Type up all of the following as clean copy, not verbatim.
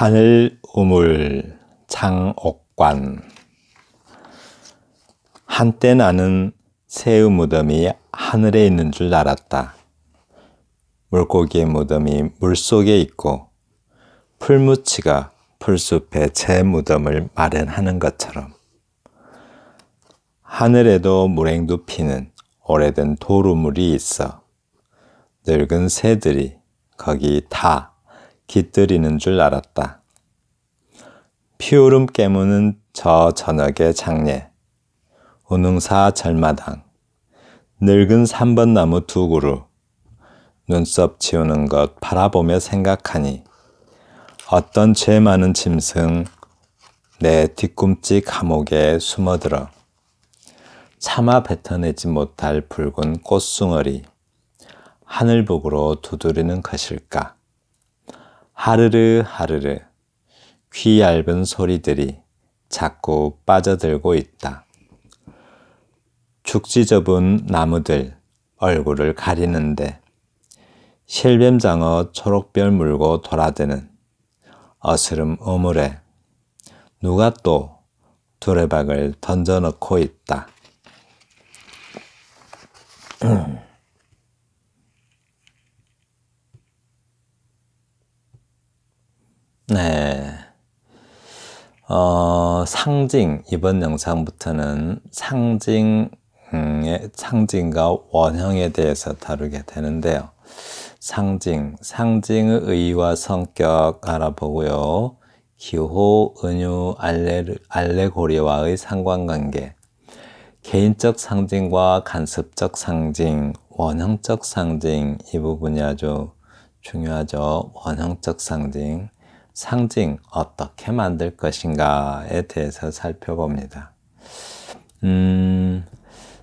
하늘 우물 장옥관. 한때 나는 새의 무덤이 하늘에 있는 줄 알았다. 물고기의 무덤이 물속에 있고 풀무치가 풀숲에 제 무덤을 마련하는 것처럼 하늘에도 물행도 피는 오래된 돌우물이 있어 늙은 새들이 거기 다 깃들이는 줄 알았다. 피오름 깨무는 저 저녁의 장례, 운흥사 절마당, 늙은 3번 나무 두 그루, 눈썹 지우는 것 바라보며 생각하니 어떤 죄 많은 짐승 내 뒤꿈치 감옥에 숨어들어 차마 뱉어내지 못할 붉은 꽃숭어리 하늘북으로 두드리는 것일까. 하르르 하르르 귀 얇은 소리들이 자꾸 빠져들고 있다. 죽지 접은 나무들 얼굴을 가리는데 실뱀장어 초록별 물고 돌아드는 어스름 우물에 누가 또 두레박을 던져넣고 있다. 네. 상징, 이번 영상부터는 상징과 원형에 대해서 다루게 되는데요. 상징의 의의와 성격 알아보고요. 기호, 은유, 알레고리와의 상관관계, 개인적 상징과 간섭적 상징, 원형적 상징, 이 부분이 아주 중요하죠. 원형적 상징, 상징 어떻게 만들 것인가에 대해서 살펴봅니다.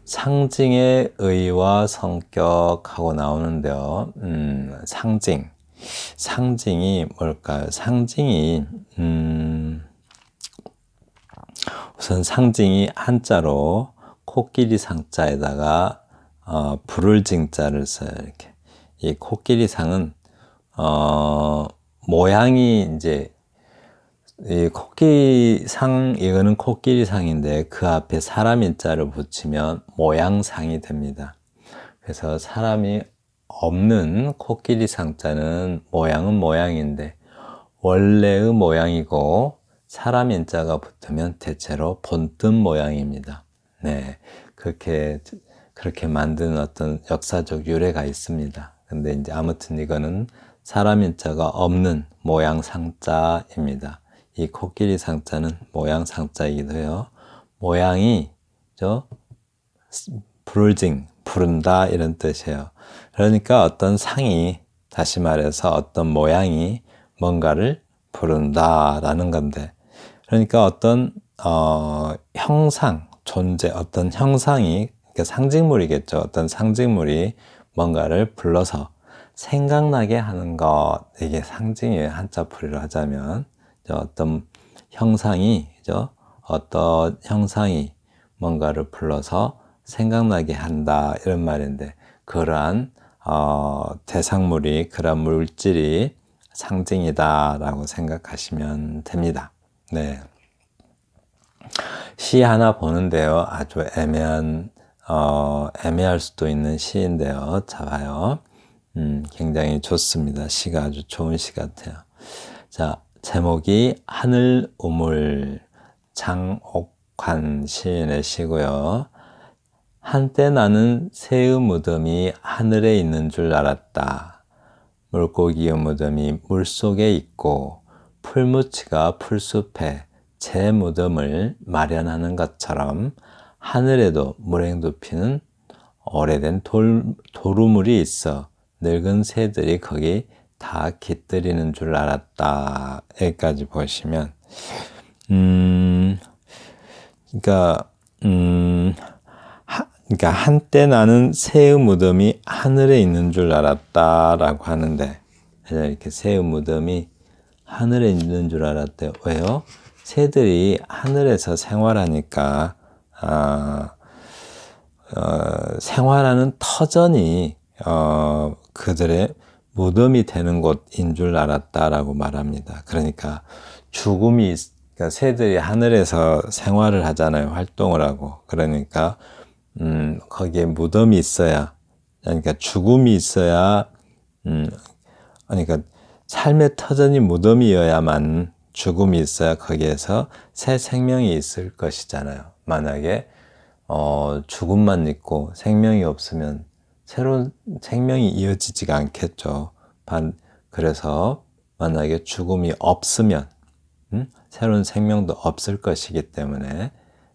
상징의 의의와 성격하고 나오는데요. 상징이 뭘까요? 상징이 우선 상징이 한자로 코끼리 상자에다가 불을 징자를 써요. 이렇게 이 코끼리 상은 모양이 이제 이 코끼리상, 이거는 코끼리상인데 그 앞에 사람 인자를 붙이면 모양상이 됩니다. 그래서 사람이 없는 코끼리상자는 모양은 모양인데 원래의 모양이고 사람 인자가 붙으면 대체로 본뜬 모양입니다. 네, 그렇게 만든 어떤 역사적 유래가 있습니다. 근데 이제 아무튼 이거는 사람 인자가 없는 모양 상자입니다. 이 코끼리 상자는 모양 상자이기도 해요. 모양이 부른다 이런 뜻이에요. 그러니까 어떤 상이, 다시 말해서 어떤 모양이 뭔가를 부른다라는 건데, 그러니까 어떤 형상, 존재, 어떤 형상이, 그러니까 상징물이겠죠. 어떤 상징물이 뭔가를 불러서 생각나게 하는 것, 이게 상징이에요. 한자풀이로 하자면 어떤 형상이 뭔가를 불러서 생각나게 한다 이런 말인데, 그러한 대상물이, 그러한 물질이 상징이다라고 생각하시면 됩니다. 네. 시 하나 보는데요. 아주 애매할 수도 있는 시인데요. 자, 봐요. 굉장히 좋습니다. 시가 아주 좋은 시 같아요. 자, 제목이 하늘 우물 장옥관 시인의 시고요. 한때 나는 새의 무덤이 하늘에 있는 줄 알았다. 물고기의 무덤이 물속에 있고 풀무치가 풀숲에 제 무덤을 마련하는 것처럼 하늘에도 물행도 피는 오래된 도루물이 있어 늙은 새들이 거기 다 깃들이는 줄 알았다. 여기까지 보시면 그러니까 한때 나는 새의 무덤이 하늘에 있는 줄 알았다라고 하는데, 이렇게 새의 무덤이 하늘에 있는 줄 알았대요. 왜요? 새들이 하늘에서 생활하니까 생활하는 터전이 그들의 무덤이 되는 곳인 줄 알았다라고 말합니다. 그러니까 그러니까 새들이 하늘에서 생활을 하잖아요. 활동을 하고. 그러니까 거기에 무덤이 있어야, 그러니까 죽음이 있어야, 그러니까 삶의 터전이 무덤이어야만 죽음이 있어야 거기에서 새 생명이 있을 것이잖아요. 만약에 죽음만 있고 생명이 없으면 새로운 생명이 이어지지가 않겠죠. 그래서 만약에 죽음이 없으면 새로운 생명도 없을 것이기 때문에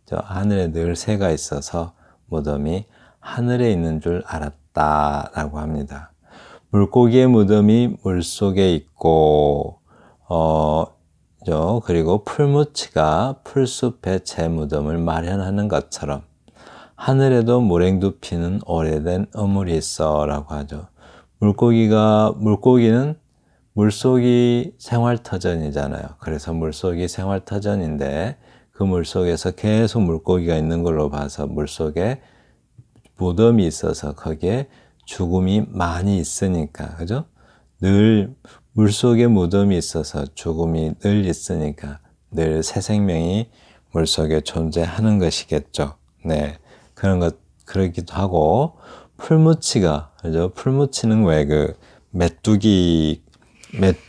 저 하늘에 늘 새가 있어서 무덤이 하늘에 있는 줄 알았다라고 합니다. 물고기의 무덤이 물속에 있고 그리고 풀무치가 풀숲에 제 무덤을 마련하는 것처럼 하늘에도 물행두 피는 오래된 우물이 있어 라고 하죠. 물고기는 물속이 생활터전이잖아요. 그래서 물속이 생활터전인데 그 물속에서 계속 물고기가 있는 걸로 봐서 물속에 무덤이 있어서 거기에 죽음이 많이 있으니까, 그죠? 늘 물속에 무덤이 있어서 죽음이 늘 있으니까 늘 새 생명이 물속에 존재하는 것이겠죠. 네. 그러기도 하고, 풀무치가, 그죠? 풀무치는 왜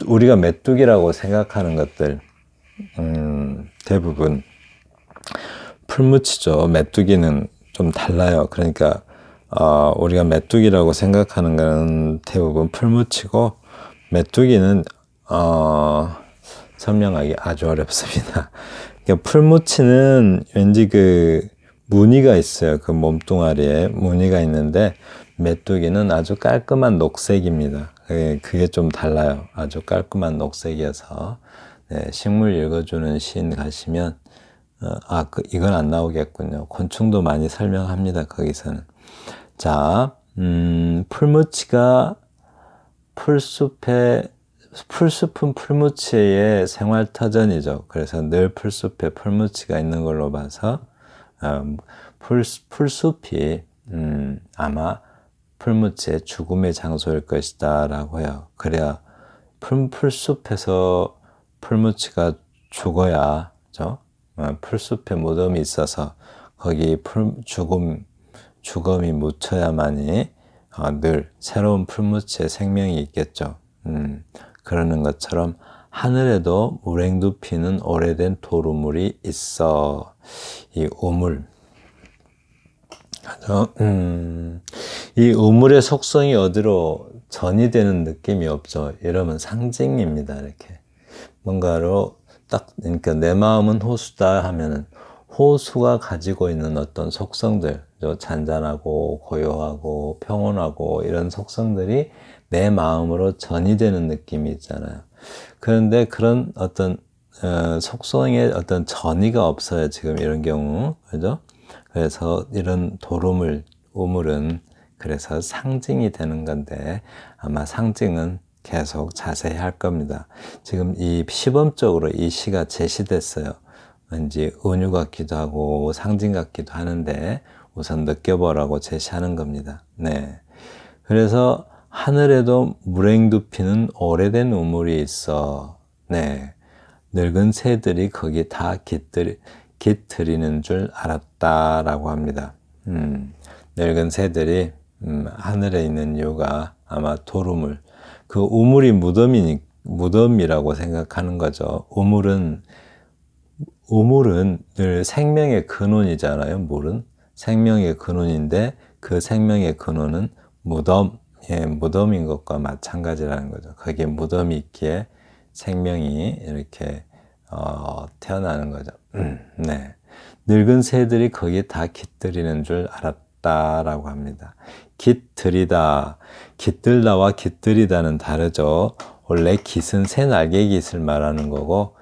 우리가 메뚜기라고 생각하는 것들, 대부분 풀무치죠. 메뚜기는 좀 달라요. 그러니까, 우리가 메뚜기라고 생각하는 건 대부분 풀무치고, 메뚜기는, 설명하기 아주 어렵습니다. 그러니까 풀무치는 왠지 무늬가 있어요. 그 몸뚱아리에 무늬가 있는데, 메뚜기는 아주 깔끔한 녹색입니다. 그게 좀 달라요. 아주 깔끔한 녹색이어서. 네, 식물 읽어주는 시인 가시면, 이건 안 나오겠군요. 곤충도 많이 설명합니다. 거기서는. 자, 풀무치가 풀숲은 풀무치의 생활터전이죠. 그래서 늘 풀숲에 풀무치가 있는 걸로 봐서, 풀숲이, 아마 풀무치의 죽음의 장소일 것이다 라고 해요. 그래야 풀숲에서 풀무치가 죽어야, 풀숲에 무덤이 있어서 거기 죽음이 묻혀야만이 늘 새로운 풀무치의 생명이 있겠죠. 그러는 것처럼 하늘에도 물행두 피는 오래된 도루물이 있어. 이 우물. 이 우물의 속성이 어디로 전이되는 느낌이 없죠. 이러면 상징입니다. 이렇게. 뭔가로 그러니까 내 마음은 호수다 하면은 호수가 가지고 있는 어떤 속성들, 잔잔하고 고요하고 평온하고 이런 속성들이 내 마음으로 전이되는 느낌이 있잖아요. 그런데 그런 어떤 속성의 어떤 전이가 없어요. 지금 이런 경우, 그죠? 그래서 이런 우물은 그래서 상징이 되는 건데 아마 상징은 계속 자세히 할 겁니다. 지금 이 시범적으로 이 시가 제시됐어요. 왠지 은유 같기도 하고 상징 같기도 하는데 우선 느껴보라고 제시하는 겁니다. 네. 그래서 하늘에도 물행두 피는 오래된 우물이 있어. 네. 늙은 새들이 거기 다 깃들이는 줄 알았다라고 합니다. 늙은 새들이 하늘에 있는 이유가 아마 도루물, 그 우물이 무덤이라고 생각하는 거죠. 우물은 늘 생명의 근원이잖아요. 물은 생명의 근원인데 그 생명의 근원은 무덤인 것과 마찬가지라는 거죠. 거기에 무덤이 있기에 생명이 이렇게 태어나는 거죠. 네. 늙은 새들이 거기에 다 깃들이는 줄 알았다라고 합니다. 깃들다와 깃들이다는 다르죠. 원래 깃은 새 날개 깃을 말하는 거고,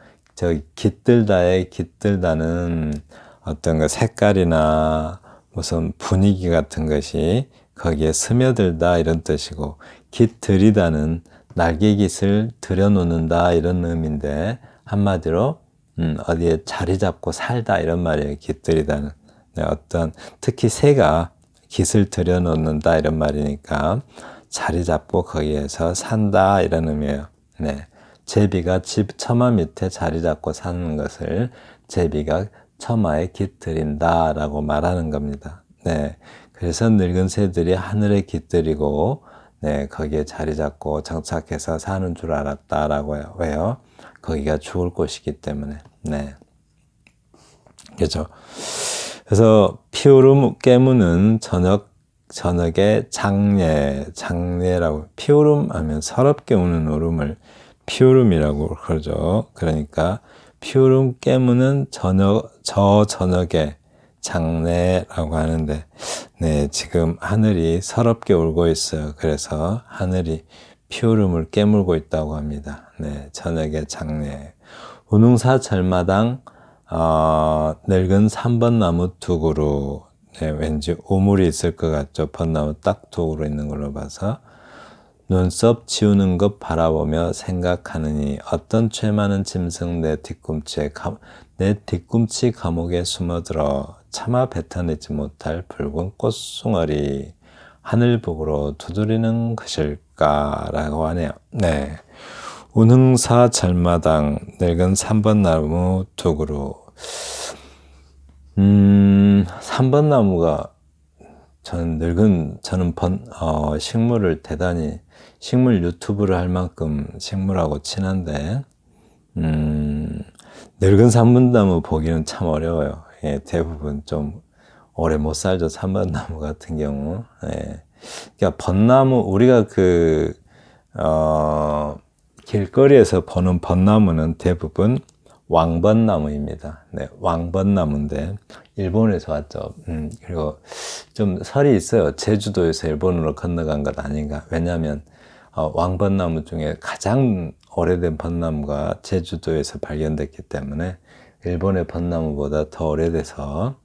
깃들다는 어떤 색깔이나 무슨 분위기 같은 것이 거기에 스며들다 이런 뜻이고, 깃들이다는 날개깃을 들여놓는다 이런 의미인데, 한마디로 어디에 자리 잡고 살다 이런 말이에요. 깃들이다는. 네, 특히 새가 깃을 들여놓는다 이런 말이니까 자리 잡고 거기에서 산다 이런 의미예요. 네. 제비가 집 처마 밑에 자리 잡고 사는 것을 제비가 처마에 깃들인다 라고 말하는 겁니다. 네. 그래서 늙은 새들이 하늘에 깃들이고 네, 거기에 자리 잡고 정착해서 사는 줄 알았다 라고 해요. 왜요? 거기가 죽을 곳이기 때문에. 네. 그렇죠. 그래서 피오름 깨무는 저녁에 장례라고, 피오름 하면 서럽게 우는 울음을 피오름이라고 그러죠. 그러니까 피오름 깨무는 저녁에 장례라고 하는데, 네, 지금 하늘이 서럽게 울고 있어요. 그래서 하늘이 피오름을 깨물고 있다고 합니다. 네, 저녁에 장례. 운흥사 절마당 늙은 3번 나무 두 그루. 네, 왠지 우물이 있을 것 같죠. 벚나무 딱 두 그루 있는 걸로 봐서. 눈썹 지우는 것 바라보며 생각하느니 어떤 죄 많은 짐승 내 뒤꿈치 감옥에 숨어들어 차마 뱉어내지 못할 붉은 꽃송아리 하늘북으로 두드리는 것일까라고 하네요. 네. 운흥사 절마당 늙은 3번 나무 두 그루. 3번 나무가 저는 식물을 대단히 식물 유튜브를 할 만큼 식물하고 친한데 늙은 3번 나무 보기는 참 어려워요. 예, 대부분 좀 오래 못 살죠. 3번 나무 같은 경우. 예. 그러니까 벚나무 우리가 길거리에서 보는 벚나무는 대부분 왕벚나무입니다. 네, 왕벚나무인데 일본에서 왔죠. 그리고 좀 설이 있어요. 제주도에서 일본으로 건너간 것 아닌가. 왜냐하면 왕벚나무 중에 가장 오래된 벚나무가 제주도에서 발견됐기 때문에 일본의 벚나무보다 더 오래돼서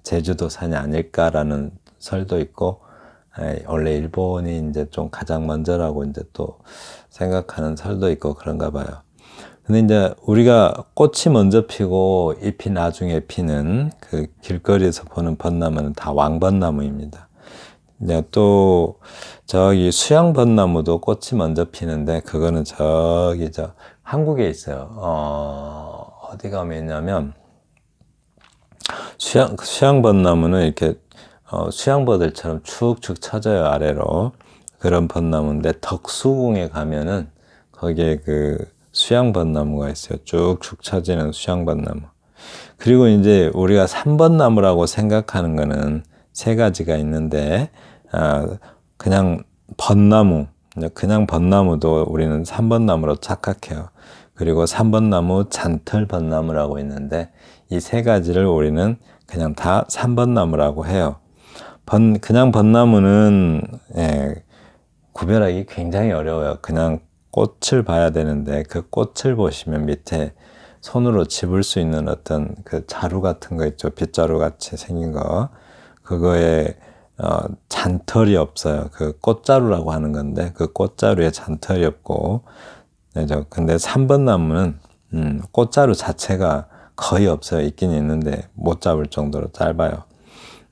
제주도산이 아닐까라는 설도 있고, 원래 일본이 이제 좀 가장 먼저라고 이제 또 생각하는 설도 있고 그런가 봐요. 근데 이제 우리가 꽃이 먼저 피고 잎이 나중에 피는 그 길거리에서 보는 벚나무는 다 왕벚나무입니다. 이제 또 저기 수양벚나무도 꽃이 먼저 피는데 그거는 한국에 있어요. 어디 가면 있냐면 수양벚나무는 이렇게 수양버들처럼 축축 처져요, 아래로. 그런 벚나무인데 덕수궁에 가면은 거기에 수양벚나무가 있어요. 쭉쭉 처지는 수양벚나무. 그리고 이제 우리가 3번나무라고 생각하는 거는 세 가지가 있는데, 그냥 벚나무도 우리는 3번나무로 착각해요. 그리고 3번나무, 잔털벚나무라고 있는데, 이 세 가지를 우리는 그냥 다 3번나무라고 해요. 그냥 벚나무는, 구별하기 굉장히 어려워요. 그냥 꽃을 봐야 되는데 그 꽃을 보시면 밑에 손으로 집을 수 있는 어떤 그 자루 같은 거 있죠. 빗자루 같이 생긴 거. 그거에 잔털이 없어요. 그 꽃자루라고 하는 건데 그 꽃자루에 잔털이 없고. 근데 3번 나무는 꽃자루 자체가 거의 없어요. 있긴 있는데 못 잡을 정도로 짧아요.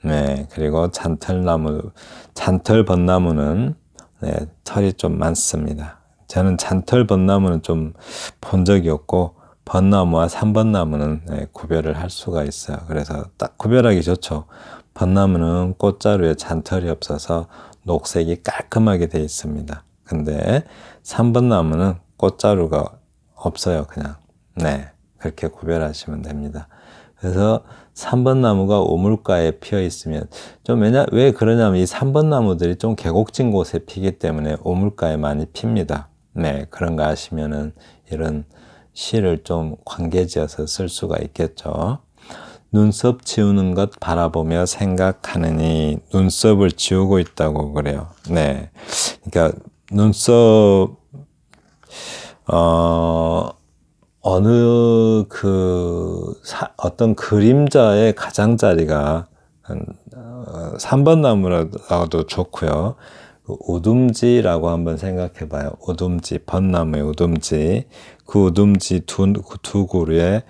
네, 그리고 잔털벚나무는 털이 좀 많습니다. 저는 잔털벚나무는 좀 본 적이 없고 벚나무와 3번나무는 구별을 할 수가 있어요. 그래서 딱 구별하기 좋죠. 벚나무는 꽃자루에 잔털이 없어서 녹색이 깔끔하게 되어 있습니다. 근데 3번나무는 꽃자루가 없어요. 그냥. 네, 그렇게 구별하시면 됩니다. 그래서 3번 나무가 우물가에 피어 있으면 왜 그러냐면 이 3번 나무들이 좀 계곡진 곳에 피기 때문에 우물가에 많이 핍니다. 네, 그런 거 아시면은 이런 시를 좀 관계지어서 쓸 수가 있겠죠. 눈썹 지우는 것 바라보며 생각하느니 눈썹을 지우고 있다고 그래요. 네, 그러니까 눈썹 어떤 그림자의 가장자리가 3번 나무라도 좋고요. 우둠지라고 한번 생각해 봐요. 우둠지, 벚나무의 우둠지. 그 우둠지 두 그루에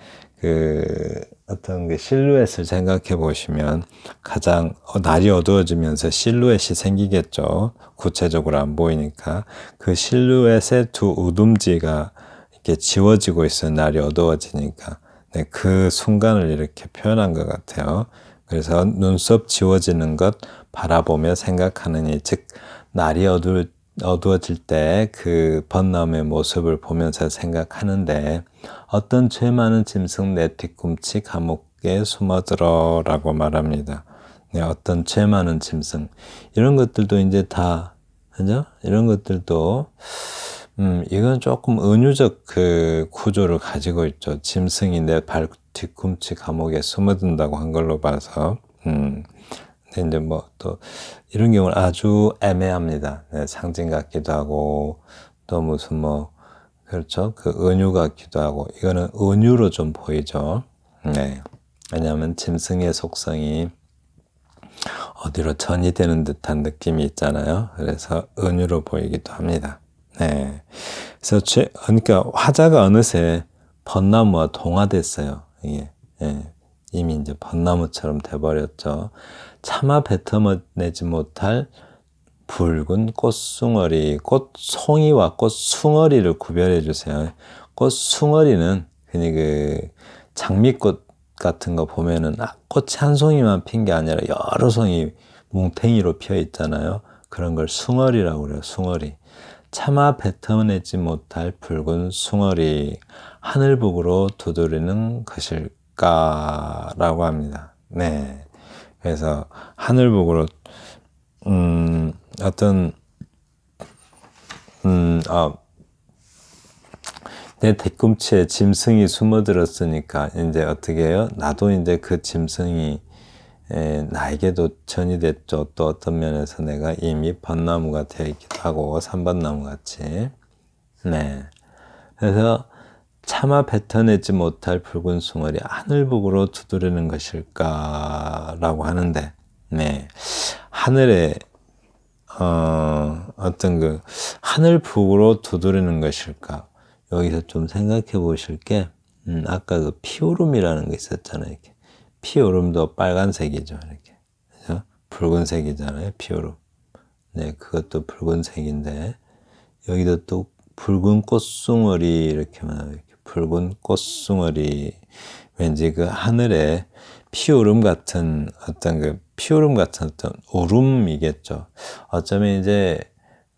어떤 그 실루엣을 생각해 보시면 가장 날이 어두워지면서 실루엣이 생기겠죠. 구체적으로 안 보이니까 그 실루엣의 두 우둔지가 이렇게 지워지고 있어요. 날이 어두워지니까. 네, 그 순간을 이렇게 표현한 것 같아요. 그래서 눈썹 지워지는 것 바라보며 생각하느니, 즉 날이 어두워질 때 그 벚나무의 모습을 보면서 생각하는데, 어떤 죄 많은 짐승 내 뒤꿈치 감옥에 숨어들어 라고 말합니다. 네, 어떤 죄 많은 짐승, 이런 것들도 이제 다, 그죠? 이런 것들도 이건 조금 은유적 그 구조를 가지고 있죠. 짐승이 내 발 뒤꿈치 감옥에 숨어든다고 한 걸로 봐서. 근데 이제 뭐 또 이런 경우는 아주 애매합니다. 네, 상징 같기도 하고 또 무슨 뭐 그렇죠. 그 은유 같기도 하고, 이거는 은유로 좀 보이죠. 네. 왜냐하면 짐승의 속성이 어디로 전이되는 듯한 느낌이 있잖아요. 그래서 은유로 보이기도 합니다. 네. 그래서 그러니까 화자가 어느새 벚나무와 동화됐어요. 이게. 예. 이미 이제 벚나무처럼 돼버렸죠. 차마 뱉어내지 못할 붉은 꽃숭어리, 꽃송이와 꽃숭어리를 구별해 주세요. 꽃숭어리는 그냥 그 장미꽃 같은 거 보면은 꽃이 한 송이만 핀 게 아니라 여러 송이 뭉탱이로 피어 있잖아요. 그런 걸 숭어리라고 그래요. 숭어리. 차마 뱉어내지 못할 붉은 숭어리, 하늘북으로 두드리는 것일까라고 합니다. 네. 그래서 하늘북으로 어떤 내 뒤꿈치에 짐승이 숨어들었으니까 이제 어떻게 해요? 나도 이제 그 짐승이 나에게도 전이됐죠. 또 어떤 면에서 내가 이미 벚나무가 되어 있기도 하고, 삼벚나무 같이. 네. 그래서 차마 뱉어내지 못할 붉은 숭어리, 하늘북으로 두드리는 것일까라고 하는데, 네. 하늘에 어떤 그 하늘북으로 두드리는 것일까? 여기서 좀 생각해 보실 게, 아까 그 피오름이라는 거 있었잖아요. 이렇게. 피오름도 빨간색이죠. 이렇게. 그죠? 붉은색이잖아요. 피오름. 네, 그것도 붉은색인데, 여기도 또 붉은 꽃숭어리 이렇게 말해요. 붉은 꽃숭어리. 왠지 그 하늘에 피오름 같은 어떤 울음이겠죠. 어쩌면 이제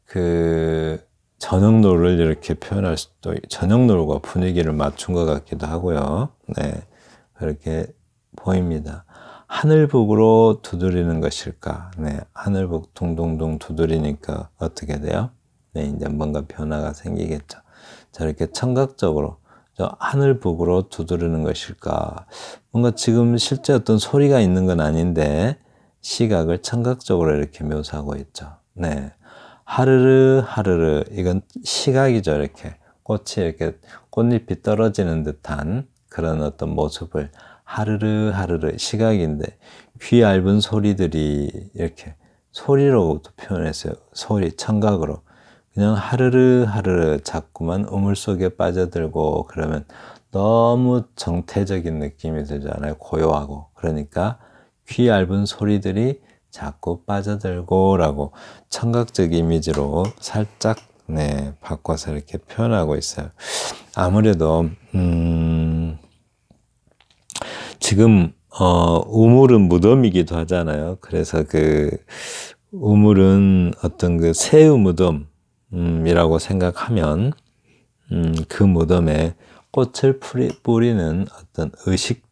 그 저녁노을을 이렇게 표현할 수도, 저녁노을과 분위기를 맞춘 것 같기도 하고요. 네, 그렇게 보입니다. 하늘북으로 두드리는 것일까? 네, 하늘북 둥둥둥 두드리니까 어떻게 돼요? 네, 이제 뭔가 변화가 생기겠죠. 저렇게 청각적으로 저 하늘북으로 두드리는 것일까? 뭔가 지금 실제 어떤 소리가 있는 건 아닌데 시각을 청각적으로 이렇게 묘사하고 있죠. 네. 하르르 하르르, 이건 시각이죠. 이렇게 꽃이 이렇게 꽃잎이 떨어지는 듯한 그런 어떤 모습을 하르르 하르르, 시각인데 귀 얇은 소리들이 이렇게 소리로도 표현했어요. 소리, 청각으로. 그냥 하르르 하르르 자꾸만 우물 속에 빠져들고 그러면 너무 정태적인 느낌이 들잖아요. 고요하고. 그러니까 귀 얇은 소리들이 자꾸 빠져들고 라고 청각적 이미지로 살짝 네, 바꿔서 이렇게 표현하고 있어요. 아무래도 지금 우물은 무덤이기도 하잖아요. 그래서 그 우물은 어떤 그 새의 무덤이라고 생각하면 그 무덤에 꽃을 뿌리는 어떤 의식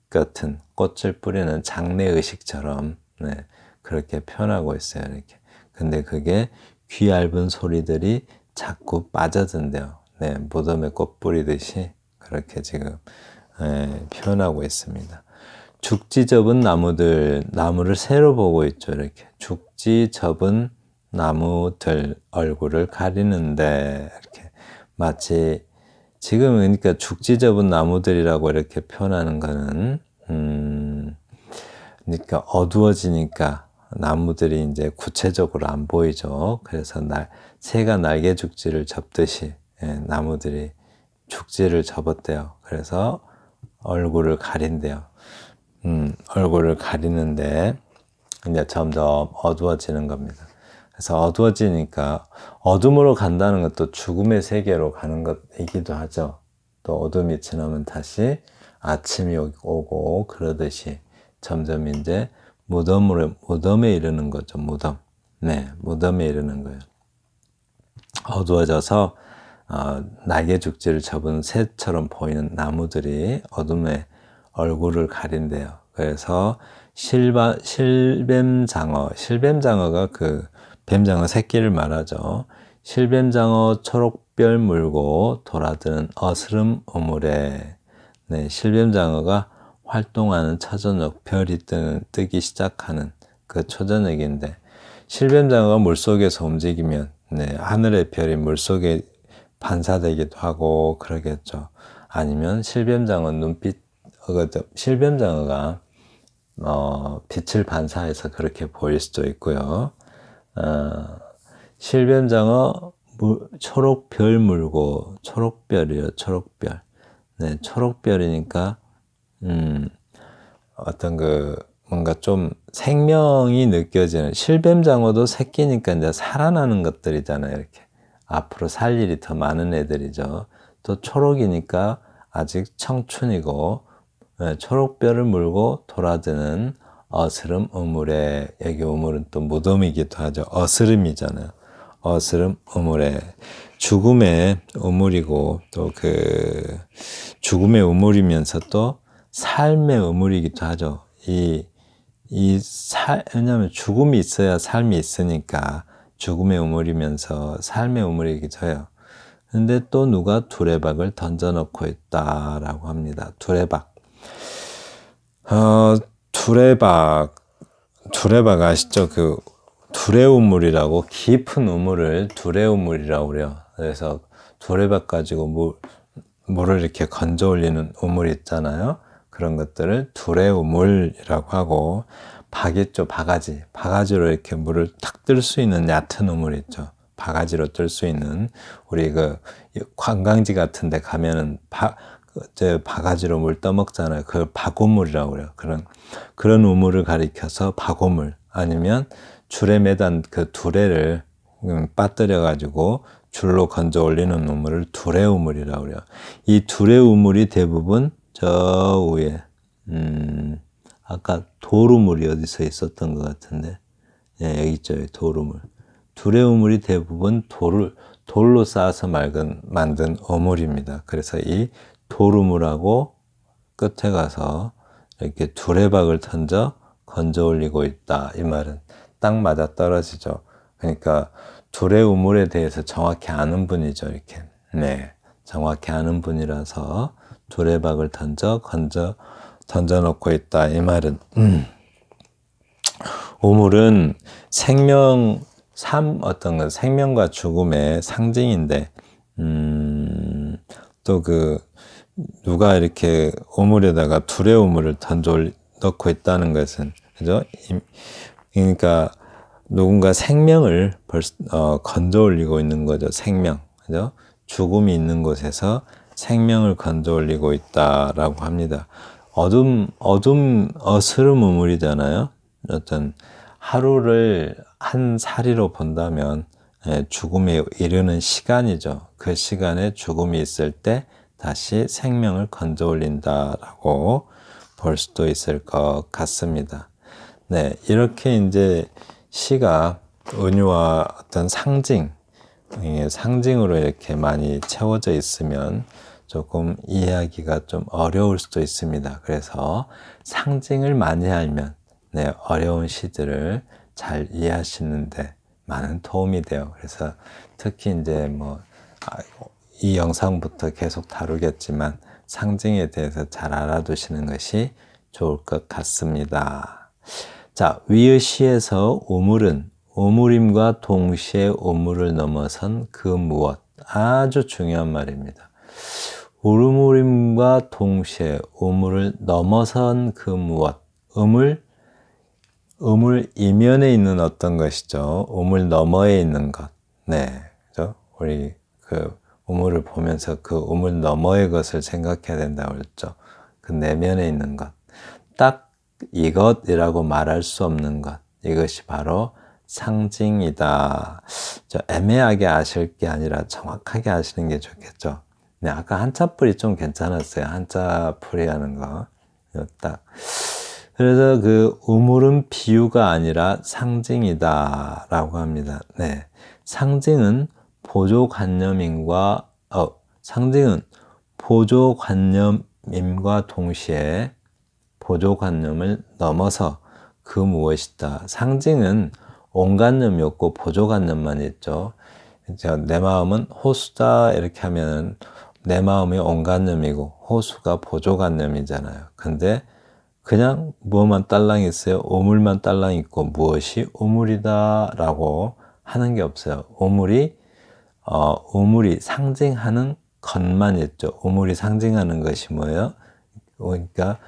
같은, 꽃을 뿌리는 장례 의식처럼 네, 그렇게 표현하고 있어요. 이렇게. 근데 그게 귀 얇은 소리들이 자꾸 빠져든대요. 네, 무덤에 꽃 뿌리듯이 그렇게 지금 표현하고 있습니다. 죽지 접은 나무들, 나무를 새로 보고 있죠. 이렇게 죽지 접은 나무들 얼굴을 가리는데, 이렇게 마치 지금 그러니까 죽지 접은 나무들이라고 이렇게 표현하는 거는 그러니까 어두워지니까 나무들이 이제 구체적으로 안 보이죠. 그래서 새가 날개 죽지를 접듯이 나무들이 죽지를 접었대요. 그래서 얼굴을 가린대요. 얼굴을 가리는데 이제 점점 어두워지는 겁니다. 그래서 어두워지니까 어둠으로 간다는 것도 죽음의 세계로 가는 것이기도 하죠. 또 어둠이 지나면 다시 아침이 오고 그러듯이 점점 이제 무덤에 이르는 거죠. 무덤. 네, 무덤에 이르는 거예요. 어두워져서 날개 죽지를 접은 새처럼 보이는 나무들이 어둠에 얼굴을 가린대요. 그래서 실뱀장어가 그 뱀장어 새끼를 말하죠. 실뱀장어 초록별 물고 돌아드는 어스름 우물에. 네, 실뱀장어가 활동하는 초저녁, 별이 뜨기 시작하는 그 초저녁인데, 실뱀장어가 물속에서 움직이면 네, 하늘의 별이 물속에 반사되기도 하고 그러겠죠. 아니면 실뱀장어가 빛을 반사해서 그렇게 보일 수도 있고요. 실뱀장어 초록별 물고, 초록별이요, 초록별. 네, 초록별이니까 어떤 뭔가 좀 생명이 느껴지는, 실뱀장어도 새끼니까 이제 살아나는 것들이잖아요. 이렇게 앞으로 살 일이 더 많은 애들이죠. 또 초록이니까 아직 청춘이고, 초록별을 물고 돌아드는 어스름 우물에, 여기 우물은 또 무덤이기도 하죠. 어스름이잖아요. 어스름 우물에, 죽음의 우물이고 또 그 죽음의 우물이면서 또 삶의 우물이기도 하죠. 왜냐하면 죽음이 있어야 삶이 있으니까 죽음의 우물이면서 삶의 우물이기도 해요. 근데 또 누가 두레박을 던져놓고 있다라고 합니다. 두레박. 두레박 아시죠? 그 두레우물이라고, 깊은 우물을 두레우물이라고 그래요. 그래서 두레박 가지고 물을 이렇게 건져 올리는 우물 있잖아요. 그런 것들을 두레우물이라고 하고, 박 있죠, 바가지로 이렇게 물을 탁 뜰 수 있는 얕은 우물 있죠. 바가지로 뜰 수 있는, 우리 그 관광지 같은 데 가면은 바가지로 물 떠먹잖아요. 그걸 박우물이라고 그래요. 그런 우물을 가리켜서 박우물, 아니면 줄에 매단 그 두레를 빠뜨려 가지고 줄로 건져 올리는 우물을 두레우물이라고 그래요. 이 두레우물이 대부분 저 위에 아까 도루물이 어디서 있었던 것 같은데, 예, 여기 있죠. 도루물. 두레우물이 대부분 돌로 쌓아서 만든 우물입니다. 그래서 이 도루물하고 끝에 가서 이렇게 두레박을 건져 올리고 있다, 이 말은 딱 맞아 떨어지죠. 그러니까 두레우물에 대해서 정확히 아는 분이죠. 이렇게. 네, 정확히 아는 분이라서 두레박을 던져 놓고 있다, 이 말은. 우물은 생명과 죽음의 상징인데, 또 누가 이렇게 우물에다가 두레우물을 넣고 있다는 것은, 그죠? 그러니까 누군가 생명을 건져 올리고 있는 거죠. 생명, 그죠? 죽음이 있는 곳에서 생명을 건져 올리고 있다라고 합니다. 어스름 우물이잖아요. 어떤 하루를 한 사리로 본다면 죽음에 이르는 시간이죠. 그 시간에 죽음이 있을 때 다시 생명을 건져 올린다라고 볼 수도 있을 것 같습니다. 네, 이렇게 이제 시가 은유와 어떤 상징으로 이렇게 많이 채워져 있으면 조금 이해하기가 좀 어려울 수도 있습니다. 그래서 상징을 많이 알면 어려운 시들을 잘 이해하시는데 많은 도움이 돼요. 그래서 특히 이제 이 영상부터 계속 다루겠지만 상징에 대해서 잘 알아두시는 것이 좋을 것 같습니다. 자, 위의 시에서 우물임과 동시에 우물을 넘어선 그 무엇, 아주 중요한 말입니다. 우물임과 동시에 우물을 넘어선 그 무엇, 우물 이면에 있는 어떤 것이죠. 우물 너머에 있는 것. 네, 그죠? 우리 우물을 보면서 그 우물 너머의 것을 생각해야 된다고 그랬죠. 그 내면에 있는 것. 딱 이것이라고 말할 수 없는 것, 이것이 바로 상징이다. 애매하게 아실 게 아니라 정확하게 아시는 게 좋겠죠. 네, 아까 한자풀이 좀 괜찮았어요. 한자풀이 하는 거. 딱. 그래서 그 우물은 비유가 아니라 상징이다 라고 합니다. 네. 상징은 상징은 보조관념임과 동시에 보조관념을 넘어서 그 무엇이다. 상징은 온관념이 없고 보조관념만 있죠. 내 마음은 호수다 이렇게 하면 내 마음이 온관념이고 호수가 보조관념이잖아요. 근데 그냥 뭐만 딸랑 있어요. 오물만 딸랑 있고 무엇이 오물이다 라고 하는 게 없어요. 오물이 상징하는 것만 있죠. 오물이 상징하는 것이 뭐예요? 그러니까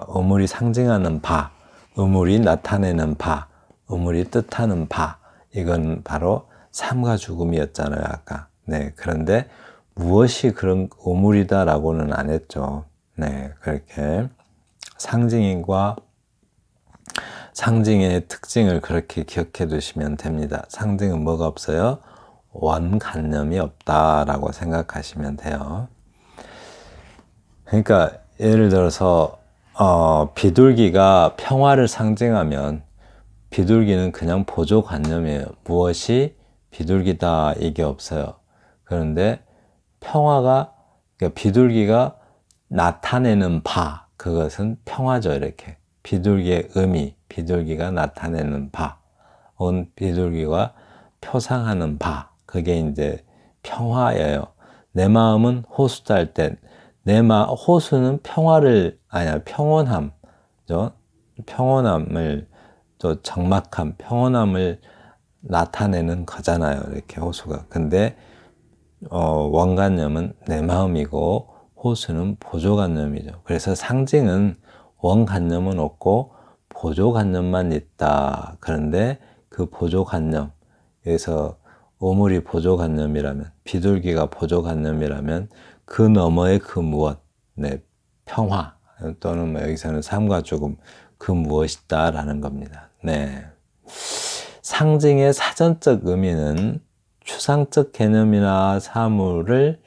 오물이 상징하는 바, 오물이 나타내는 바, 오물이 뜻하는 바, 이건 바로 삶과 죽음이었잖아요, 아까. 네, 그런데 무엇이 그런 오물이다라고는 안 했죠. 네, 그렇게 상징의 특징을 그렇게 기억해 두시면 됩니다. 상징은 뭐가 없어요? 원관념이 없다라고 생각하시면 돼요. 그러니까 예를 들어서 비둘기가 평화를 상징하면 비둘기는 그냥 보조관념이에요. 무엇이 비둘기다 이게 없어요. 그런데 평화가 그러니까 비둘기가 나타내는 바 그것은 평화죠. 이렇게 비둘기의 의미, 비둘기가 나타내는 바, 혹은 비둘기가 표상하는 바 그게 이제 평화예요. 내 마음은 호수다 할 때 호수는 평온함, 평온함을 또 적막함, 평온함을 나타내는 거잖아요. 이렇게 호수가. 근데 원관념은 내 마음이고 호수는 보조관념이죠. 그래서 상징은 원관념은 없고 보조관념만 있다. 그런데 그 보조관념, 여기서 오물이 보조관념이라면, 비둘기가 보조관념이라면 그 너머의 그 무엇, 네, 평화 또는 여기서는 삶과 죽음, 그 무엇이다라는 겁니다. 네. 상징의 사전적 의미는 추상적 개념이나 사물을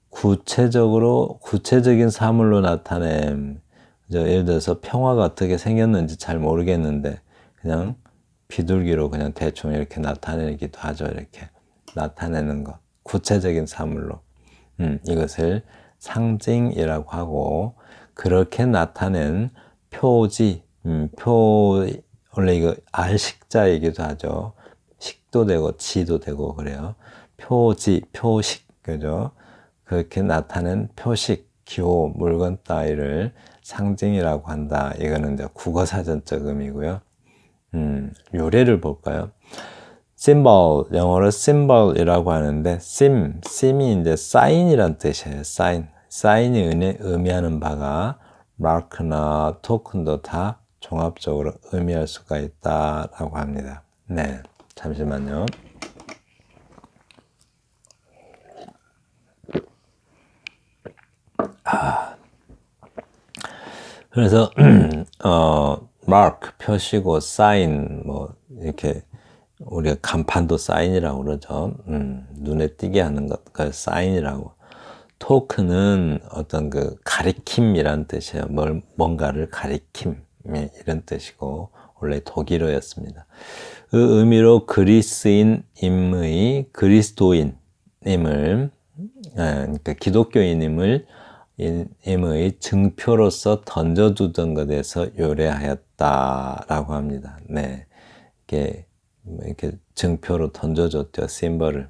구체적인 사물로 나타냄. 예를 들어서 평화가 어떻게 생겼는지 잘 모르겠는데 그냥 비둘기로 그냥 대충 이렇게 나타내기도 하죠. 이렇게 나타내는 것. 구체적인 사물로. 이것을 상징이라고 하고 그렇게 나타낸 표지, 원래 이거 알식자이기도 하죠. 식도 되고 지도 되고 그래요. 표지, 표식, 그죠? 그렇게 나타낸 표식, 기호, 물건 따위를 상징이라고 한다. 이거는 이제 국어사전적 의미고요. 요례를 볼까요? symbol, 영어로 symbol이라고 하는데 sim이 이제 사인이란 뜻이에요. 사인이 의미하는 바가 마크나 토큰도 다 종합적으로 의미할 수가 있다라고 합니다. 네, 잠시만요. 그래서 마크 표시고 사인 뭐 이렇게 우리가 간판도 사인이라고 그러죠. 눈에 띄게 하는 것, 그걸 사인이라고. 토크는 어떤 그 가리킴이란 뜻이에요. 뭔가를 가리킴 이런 뜻이고 원래 독일어였습니다. 그 의미로 그리스도인임을 그러니까 기독교인임을 임의 증표로서 던져두던 것에서 요래하였다라고 합니다. 네, 이렇게 증표로 던져줬죠. 심벌을.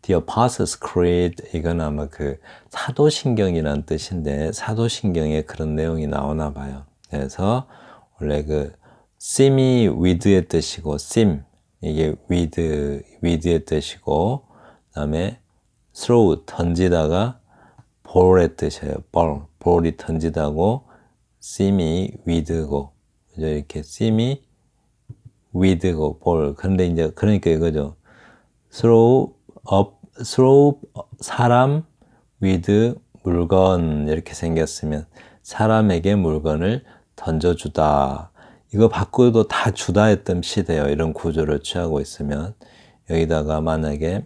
The Apostles' Creed 이건 아마 그 사도신경이라는 뜻인데 사도신경에 그런 내용이 나오나 봐요. 그래서 원래 그 sim이 with의 뜻이고 이게 with의 뜻이고 그다음에 throw 던지다가 ball의 뜻이에요. ball이 던지다고 sim이 with고 이렇게 sim이 with고 ball. 그런데 이제 그러니까 이거죠. throw 사람 with 물건 이렇게 생겼으면 사람에게 물건을 던져주다. 이거 바꾸어도 다 주다의 뜻이 돼요. 이런 구조를 취하고 있으면. 여기다가 만약에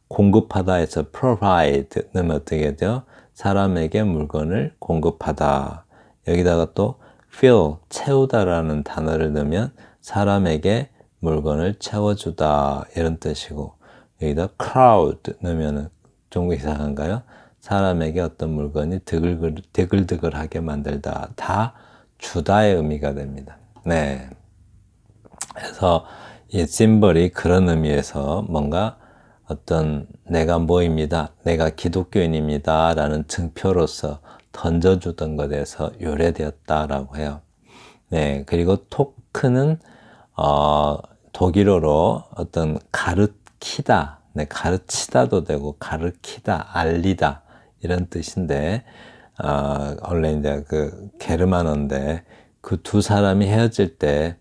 공급하다 해서 provide 넣으면 어떻게 돼요? 사람에게 물건을 공급하다. 여기다가 또 fill, 채우다라는 단어를 넣으면 사람에게 물건을 채워주다 이런 뜻이고, 여기다 crowd 넣으면 좀 이상한가요? 사람에게 어떤 물건이 드글드글하게 만들다. 다 주다의 의미가 됩니다. 네. 그래서 이 심벌이 그런 의미에서 뭔가 어떤 내가 뭐입니다. 내가 기독교인입니다. 라는 증표로서 던져주던 것에서 유래되었다라고 해요. 네. 그리고 토크는, 독일어로 어떤 가르치다, 네, 가르치다도 되고, 가르치다, 알리다, 이런 뜻인데, 원래 이제 그 게르만어인데, 그 두 사람이 헤어질 때,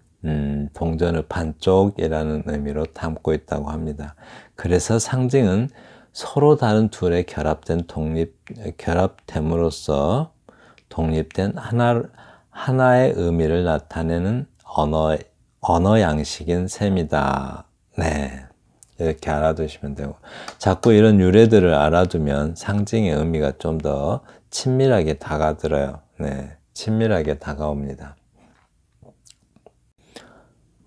동전을 반쪽이라는 의미로 담고 있다고 합니다. 그래서 상징은 서로 다른 둘의 결합됨으로써 독립된 하나의 의미를 나타내는 언어 양식인 셈이다. 네. 이렇게 알아두시면 되고. 자꾸 이런 유래들을 알아두면 상징의 의미가 좀 더 친밀하게 다가들어요. 네. 친밀하게 다가옵니다.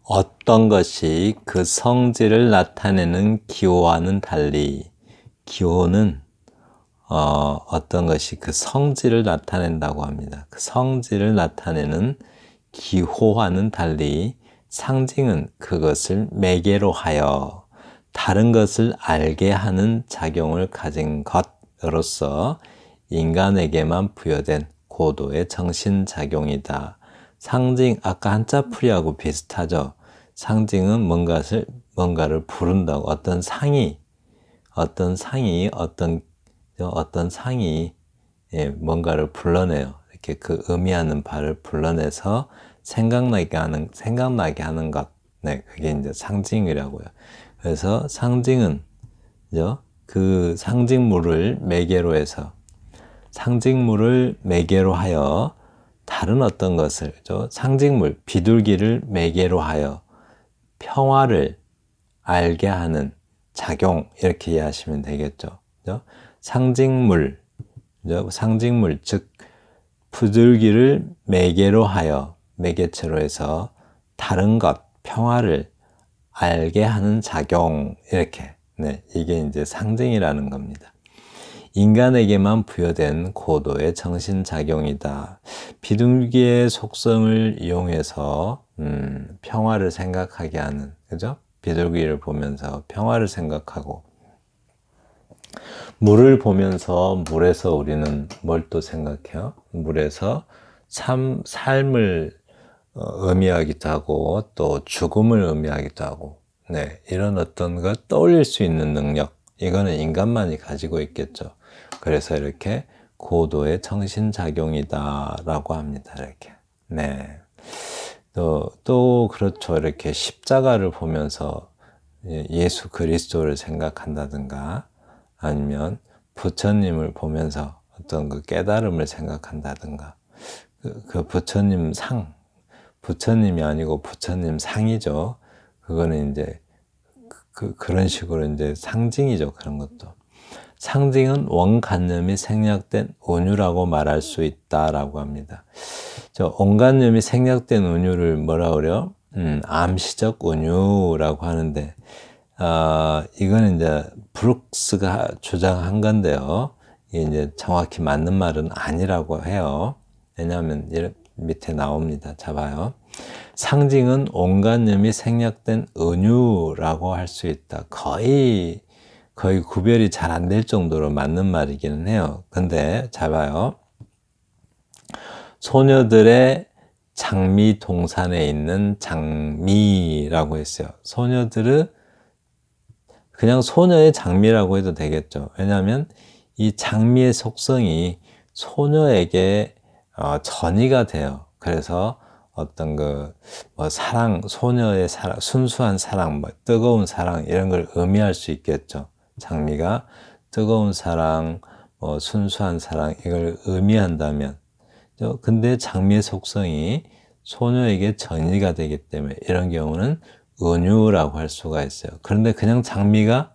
어떤 것이 그 성질을 나타내는 기호와는 달리, 기호는 어떤 것이 그 성질을 나타낸다고 합니다. 그 성질을 나타내는 기호와는 달리 상징은 그것을 매개로 하여 다른 것을 알게 하는 작용을 가진 것으로서 인간에게만 부여된 고도의 정신작용이다. 상징, 아까 한자풀이하고 비슷하죠. 상징은 뭔가를 부른다고. 어떤 상이 뭔가를 불러내요. 이렇게 그 의미하는 바를 불러내서 생각나게 하는 것. 네, 그게 이제 상징이라고요. 그래서 상징은, 그 상징물을 매개로 하여 다른 어떤 것을, 상징물, 비둘기를 매개로 하여 평화를 알게 하는 작용, 이렇게 이해하시면 되겠죠. 상징물, 즉 비둘기를 매개로 하여, 매개체로 해서 다른 것, 평화를 알게 하는 작용, 이렇게. 네, 이게 이제 상징이라는 겁니다. 인간에게만 부여된 고도의 정신작용이다. 비둘기의 속성을 이용해서 평화를 생각하게 하는, 그죠? 비둘기를 보면서 평화를 생각하고, 물을 보면서 물에서 우리는 뭘 또 생각해요? 물에서 삶을 의미하기도 하고, 또 죽음을 의미하기도 하고, 네, 이런 어떤 걸 떠올릴 수 있는 능력, 이거는 인간만이 가지고 있겠죠. 그래서 이렇게 고도의 정신작용이다라고 합니다. 이렇게. 네. 또 그렇죠. 이렇게 십자가를 보면서 예수 그리스도를 생각한다든가, 아니면 부처님을 보면서 어떤 그 깨달음을 생각한다든가, 그 부처님이 아니고 부처님 상이죠. 그거는 이제 그런 식으로 이제 상징이죠. 그런 것도. 상징은 원관념이 생략된 은유라고 말할 수 있다라고 합니다. 원관념이 생략된 은유를 뭐라 그래요? 암시적 은유라고 하는데, 이거는 이제 브룩스가 주장한 건데요. 이게 이제 정확히 맞는 말은 아니라고 해요. 왜냐하면 밑에 나옵니다. 잡아요. 상징은 온관념이 생략된 은유라고 할 수 있다. 거의 구별이 잘 안 될 정도로 맞는 말이기는 해요. 근데 잘 봐요. 소녀들의 장미 동산에 있는 장미라고 했어요. 소녀들은 그냥 소녀의 장미라고 해도 되겠죠. 왜냐하면 이 장미의 속성이 소녀에게 전이가 돼요. 그래서 어떤 소녀의 사랑, 순수한 사랑, 뜨거운 사랑, 이런 걸 의미할 수 있겠죠. 장미가 뜨거운 사랑, 순수한 사랑, 이걸 의미한다면, 근데 장미의 속성이 소녀에게 전이가 되기 때문에 이런 경우는 은유라고 할 수가 있어요. 그런데 그냥 장미만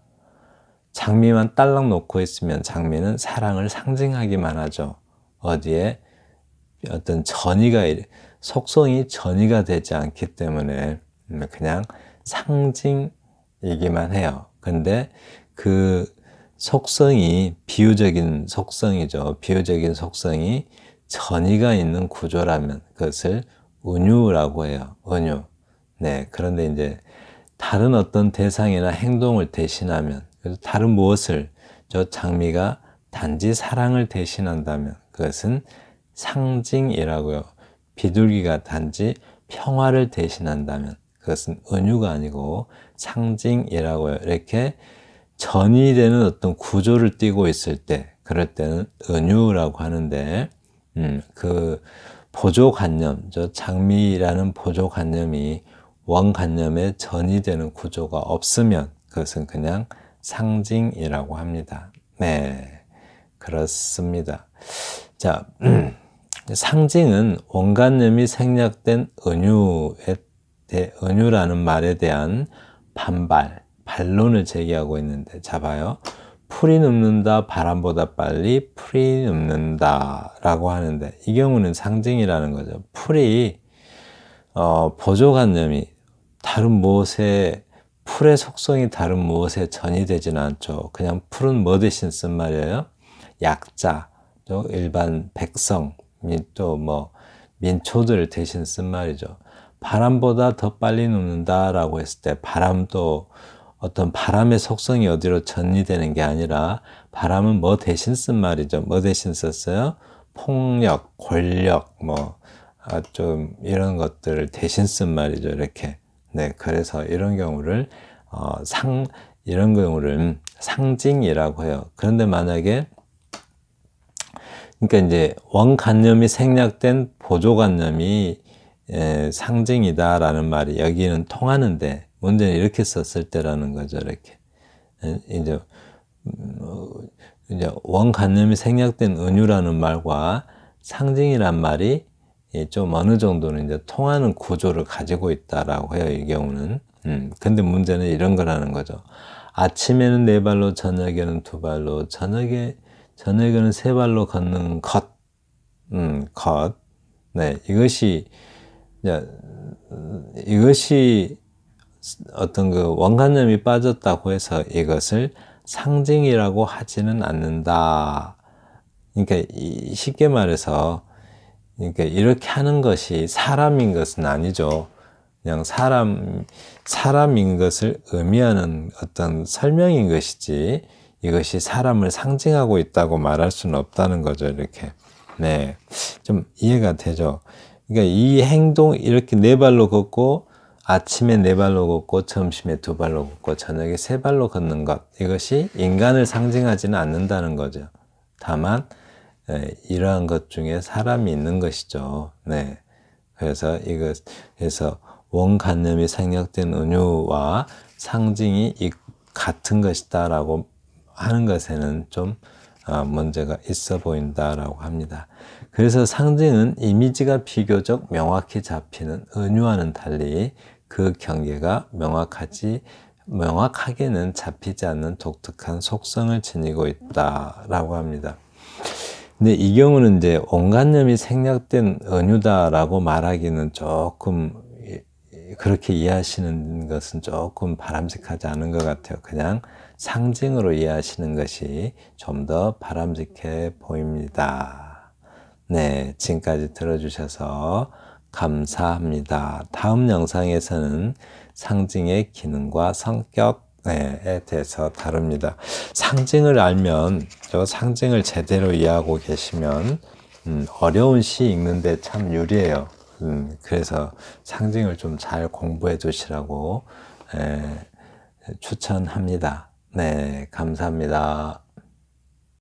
딸랑 놓고 있으면 장미는 사랑을 상징하기만 하죠. 어디에 어떤 속성이 전이가 되지 않기 때문에 그냥 상징이기만 해요. 근데 그 속성이 비유적인 속성이죠. 비유적인 속성이 전이가 있는 구조라면 그것을 은유라고 해요. 은유. 네. 그런데 이제 다른 어떤 대상이나 행동을 대신하면, 그래서 다른 무엇을 장미가 단지 사랑을 대신한다면 그것은 상징이라고요. 비둘기가 단지 평화를 대신한다면 그것은 은유가 아니고 상징이라고요. 이렇게 전이되는 어떤 구조를 띠고 있을 때, 그럴 때는 은유라고 하는데, 그 보조관념, 장미라는 보조관념이 원관념에 전이되는 구조가 없으면 그것은 그냥 상징이라고 합니다. 네, 그렇습니다. 자, 상징은 원관념이 생략된 은유라는 말에 대한 반론을 제기하고 있는데, 자 봐요. 풀이 눕는다, 바람보다 빨리 풀이 눕는다 라고 하는데, 이 경우는 상징이라는 거죠. 풀이 보조관념이 풀의 속성이 다른 무엇에 전이되지는 않죠. 그냥 풀은 뭐 대신 쓴 말이에요? 약자, 또 일반 백성, 또 민초들 대신 쓴 말이죠. 바람보다 더 빨리 눕는다라고 했을 때 바람도 어떤 바람의 속성이 어디로 전이되는 게 아니라 바람은 뭐 대신 쓴 말이죠. 뭐 대신 썼어요? 폭력, 권력, 좀 이런 것들을 대신 쓴 말이죠. 이렇게. 네, 그래서 이런 경우를 상징이라고 해요. 그런데 만약에 그러니까 이제 원관념이 생략된 보조관념이 상징이다라는 말이 여기는 통하는데, 문제는 이렇게 썼을 때라는 거죠. 이렇게 이제 원관념이 생략된 은유라는 말과 상징이란 말이 좀 어느 정도는 이제 통하는 구조를 가지고 있다라고 해요. 이 경우는. 근데 문제는 이런 거라는 거죠. 아침에는 4발로, 저녁에는 2발로, 저녁에는 3발로 걷는 것. 네, 이것이 어떤 그 원관념이 빠졌다고 해서 이것을 상징이라고 하지는 않는다. 그러니까 쉽게 말해서, 그러니까 이렇게 하는 것이 사람인 것은 아니죠. 그냥 사람인 것을 의미하는 어떤 설명인 것이지, 이것이 사람을 상징하고 있다고 말할 수는 없다는 거죠. 이렇게. 네. 좀 이해가 되죠. 그러니까 이 행동, 이렇게 4발로 걷고, 아침에 4발로 걷고, 점심에 2발로 걷고, 저녁에 3발로 걷는 것, 이것이 인간을 상징하지는 않는다는 거죠. 다만 이러한 것 중에 사람이 있는 것이죠. 네. 그래서 원관념이 생략된 은유와 상징이 같은 것이다라고 하는 것에는 좀 문제가 있어 보인다라고 합니다. 그래서 상징은 이미지가 비교적 명확히 잡히는 은유와는 달리 그 경계가 명확하게는 잡히지 않는 독특한 속성을 지니고 있다라고 합니다. 근데 이 경우는 이제 원관념이 생략된 은유다라고 말하기는 조금, 그렇게 이해하시는 것은 조금 바람직하지 않은 것 같아요. 그냥 상징으로 이해하시는 것이 좀 더 바람직해 보입니다. 네, 지금까지 들어주셔서 감사합니다. 다음 영상에서는 상징의 기능과 성격에 대해서 다룹니다. 상징을 알면, 상징을 제대로 이해하고 계시면 어려운 시 읽는데 참 유리해요. 그래서 상징을 좀 잘 공부해 두시라고 추천합니다. 네, 감사합니다.